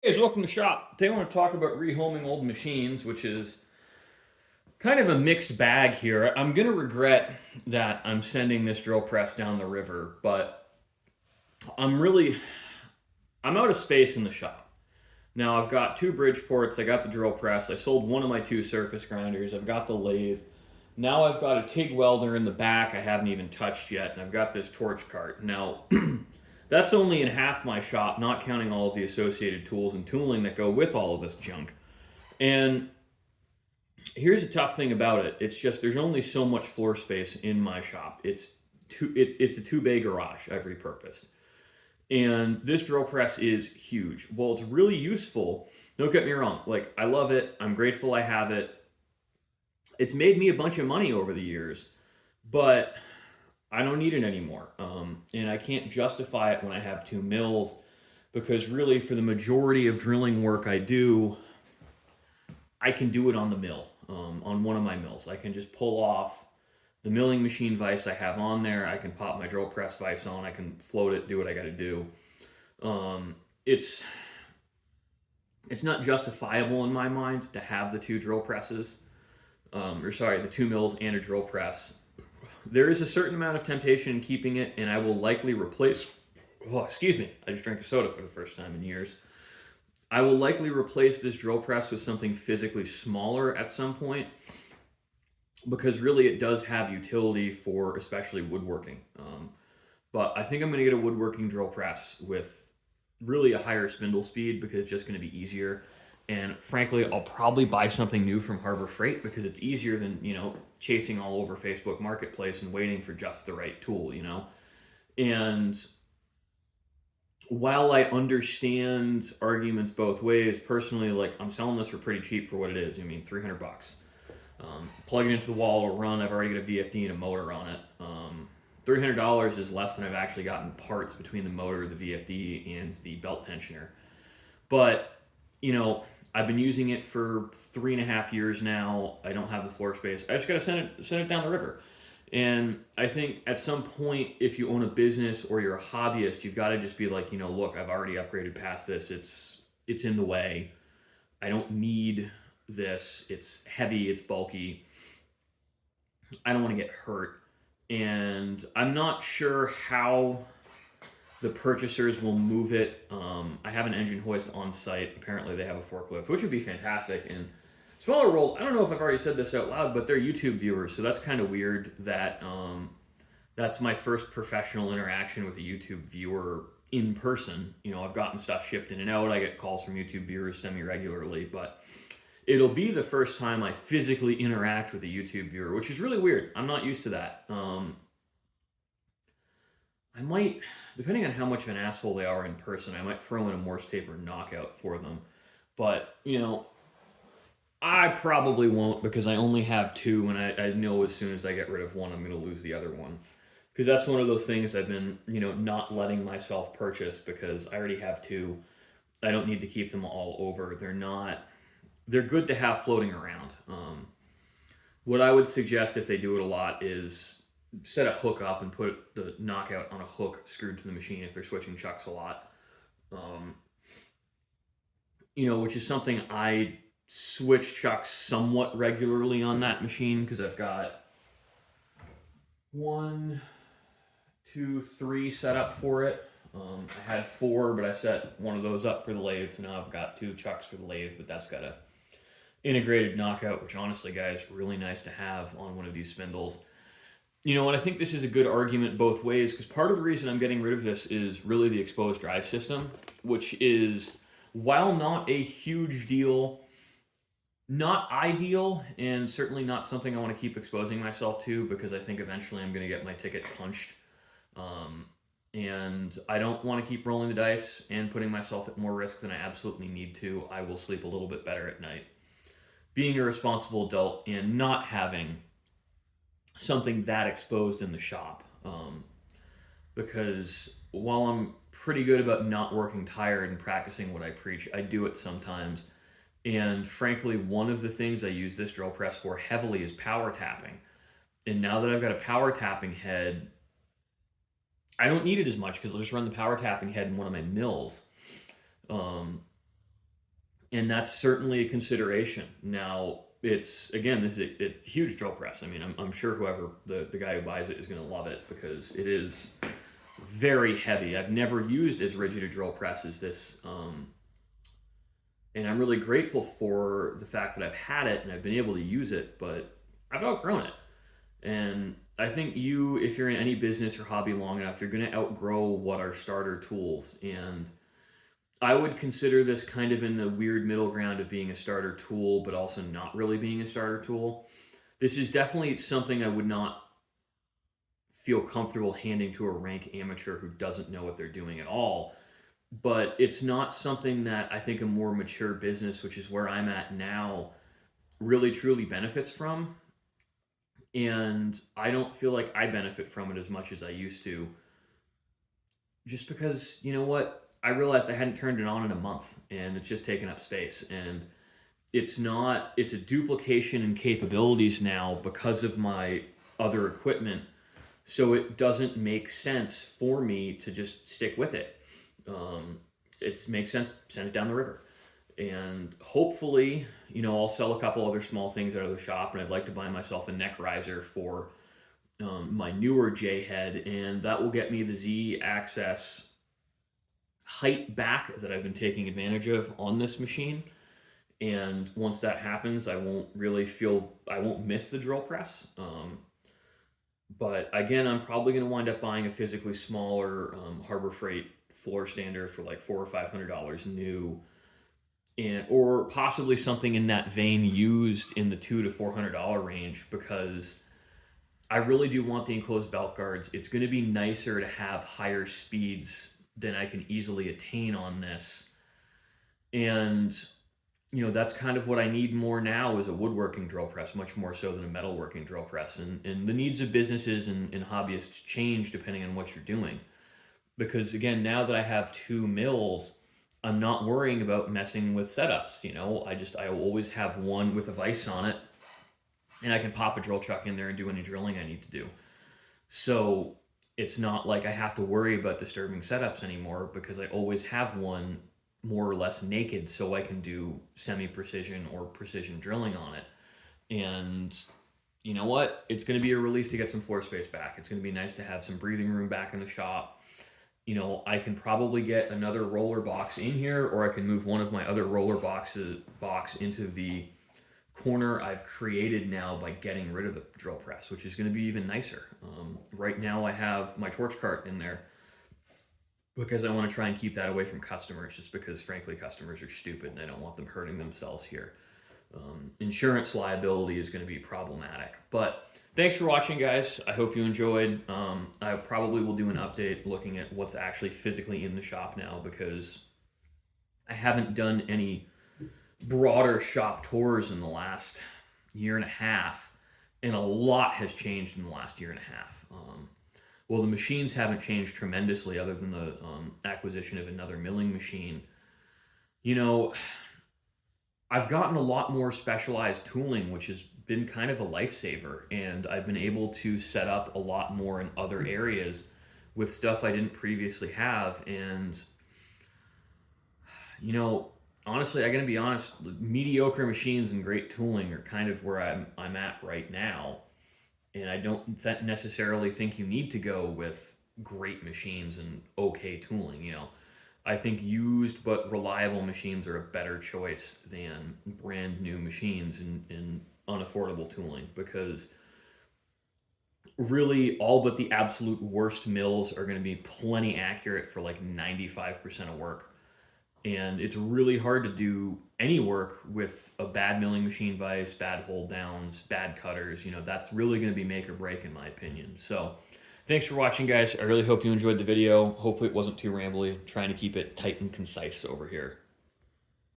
Hey guys, welcome to the shop. Today I want to talk about rehoming old machines, which is kind of a mixed bag here. I'm going to regret that I'm sending this drill press down the river, but I'm really I'm out of space in the shop. Now I've got two bridge ports, I got the drill press, I sold one of my two surface grinders, I've got the lathe. Now I've got a TIG welder in the back I haven't even touched yet, and I've got this torch cart. Now that's only in half my shop, not counting all of the associated tools and tooling that go with all of this junk. And here's the tough thing about it. It's just there's only so much floor space in my shop. It's a two bay garage I've repurposed. And this drill press is huge. Well, it's really useful. Don't get me wrong. Like, I love it. I'm grateful I have it. It's made me a bunch of money over the years, but I don't need it anymore. And I can't justify it when I have two mills because, really, for the majority of drilling work I do, I can do it on the mill, on one of my mills. I can just pull off the milling machine vise I have on there. I can pop my drill press vise on. I can float it, do what I got to do. Um, it's it's not justifiable in my mind to have the two drill presses, or sorry, the two mills and a drill press. There is a certain amount of temptation in keeping it, and I will likely replace. Oh, excuse me! I just drank a soda for the first time in years. I will likely replace this drill press with something physically smaller at some point because really it does have utility for especially woodworking. But I think I'm going to get a woodworking drill press with really a higher spindle speed because it's just going to be easier. And frankly, I'll probably buy something new from Harbor Freight because it's easier than, chasing all over Facebook Marketplace and waiting for just the right tool. And while I understand arguments both ways, personally, like I'm selling this for pretty cheap for what it is. I mean, $300. Plug it into the wall or run. I've already got a VFD and a motor on it. $300 is less than I've actually gotten parts between the motor, the VFD, and the belt tensioner. But I've been using it for 3.5 years now. I don't have the floor space. I just got to send it down the river. And I think at some point, if you own a business or you're a hobbyist, you've got to just be like, look, I've already upgraded past this. It's in the way. I don't need this. It's heavy. It's bulky. I don't want to get hurt. And I'm not sure how the purchasers will move it. I have an engine hoist on site. Apparently, they have a forklift, which would be fantastic. And smaller world, I don't know if I've already said this out loud, but they're YouTube viewers, so that's kind of weird that that's my first professional interaction with a YouTube viewer in person. I've gotten stuff shipped in and out. I get calls from YouTube viewers semi regularly, but it'll be the first time I physically interact with a YouTube viewer, which is really weird. I'm not used to that. I might, depending on how much of an asshole they are in person, I might throw in a Morse tape or knockout for them. But, I probably won't because I only have two, and I know as soon as I get rid of one, I'm going to lose the other one. Because that's one of those things I've been, not letting myself purchase because I already have two. I don't need to keep them all over. They're good to have floating around. What I would suggest if they do it a lot is set a hook up and put the knockout on a hook screwed to the machine if they're switching chucks a lot. Um, which is something I switch chucks somewhat regularly on that machine because I've got one, two, three set up for it. I had four, but I set one of those up for the lathe, so now I've got two chucks for the lathe, but that's got a integrated knockout, which honestly, guys, really nice to have on one of these spindles. And I think this is a good argument both ways because part of the reason I'm getting rid of this is really the exposed drive system, which is, while not a huge deal, not ideal, and certainly not something I want to keep exposing myself to because I think eventually I'm going to get my ticket punched. And I don't want to keep rolling the dice and putting myself at more risk than I absolutely need to. I will sleep a little bit better at night. Being a responsible adult and not having something that exposed in the shop. Because while I'm pretty good about not working tired and practicing what I preach, I do it sometimes. And frankly, one of the things I use this drill press for heavily is power tapping. And now that I've got a power tapping head, I don't need it as much because I'll just run the power tapping head in one of my mills. Um, And that's certainly a consideration. Now, it's again, this is a huge drill press. I mean, I'm sure whoever the guy who buys it is going to love it because it is very heavy. I've never used as rigid a drill press as this, and I'm really grateful for the fact that I've had it and I've been able to use it. But I've outgrown it, and I think if you're in any business or hobby long enough, you're going to outgrow what are starter tools. And I would consider this kind of in the weird middle ground of being a starter tool, but also not really being a starter tool. This is definitely something I would not feel comfortable handing to a rank amateur who doesn't know what they're doing at all. But it's not something that I think a more mature business, which is where I'm at now, really truly benefits from. And I don't feel like I benefit from it as much as I used to, just because, you know what? I realized I hadn't turned it on in a month and it's just taken up space. And it's a duplication in capabilities now because of my other equipment. So it doesn't make sense for me to just stick with it. It makes sense, send it down the river. And hopefully, I'll sell a couple other small things out of the shop, and I'd like to buy myself a neck riser for my newer J head, and that will get me the Z axis height back that I've been taking advantage of on this machine. And once that happens, I won't miss the drill press. But again, I'm probably going to wind up buying a physically smaller Harbor Freight floor stander for like $400 or $500 new, and or possibly something in that vein used in the $200 to $400 range, because I really do want the enclosed belt guards. It's going to be nicer to have higher speeds than I can easily attain on this, and that's kind of what I need more now, is a woodworking drill press, much more so than a metalworking drill press. And the needs of businesses and hobbyists change depending on what you're doing. Because again, now that I have two mills, I'm not worrying about messing with setups. I always have one with a vise on it, and I can pop a drill chuck in there and do any drilling I need to do. So it's not like I have to worry about disturbing setups anymore, because I always have one more or less naked, so I can do semi-precision or precision drilling on it. And you know what? It's going to be a relief to get some floor space back. It's going to be nice to have some breathing room back in the shop. I can probably get another roller box in here, or I can move one of my other roller box into the corner I've created now by getting rid of the drill press, which is going to be even nicer. Right now I have my torch cart in there because I want to try and keep that away from customers, just because frankly customers are stupid and I don't want them hurting themselves here. Insurance liability is going to be problematic. But thanks for watching, guys. I hope you enjoyed. I probably will do an update looking at what's actually physically in the shop now, because I haven't done any broader shop tours in the last year and a half, and a lot has changed in the last year and a half. Well, the machines haven't changed tremendously, other than the acquisition of another milling machine. I've gotten a lot more specialized tooling, which has been kind of a lifesaver, and I've been able to set up a lot more in other areas with stuff I didn't previously have. And honestly, I gotta be honest, mediocre machines and great tooling are kind of where I'm at right now. And I don't necessarily think you need to go with great machines and okay tooling. I think used but reliable machines are a better choice than brand new machines and unaffordable tooling, because really all but the absolute worst mills are going to be plenty accurate for like 95% of work. And it's really hard to do any work with a bad milling machine vise, bad hold downs, bad cutters. That's really going to be make or break, in my opinion. So thanks for watching, guys. I really hope you enjoyed the video. Hopefully it wasn't too rambly. I'm trying to keep it tight and concise over here.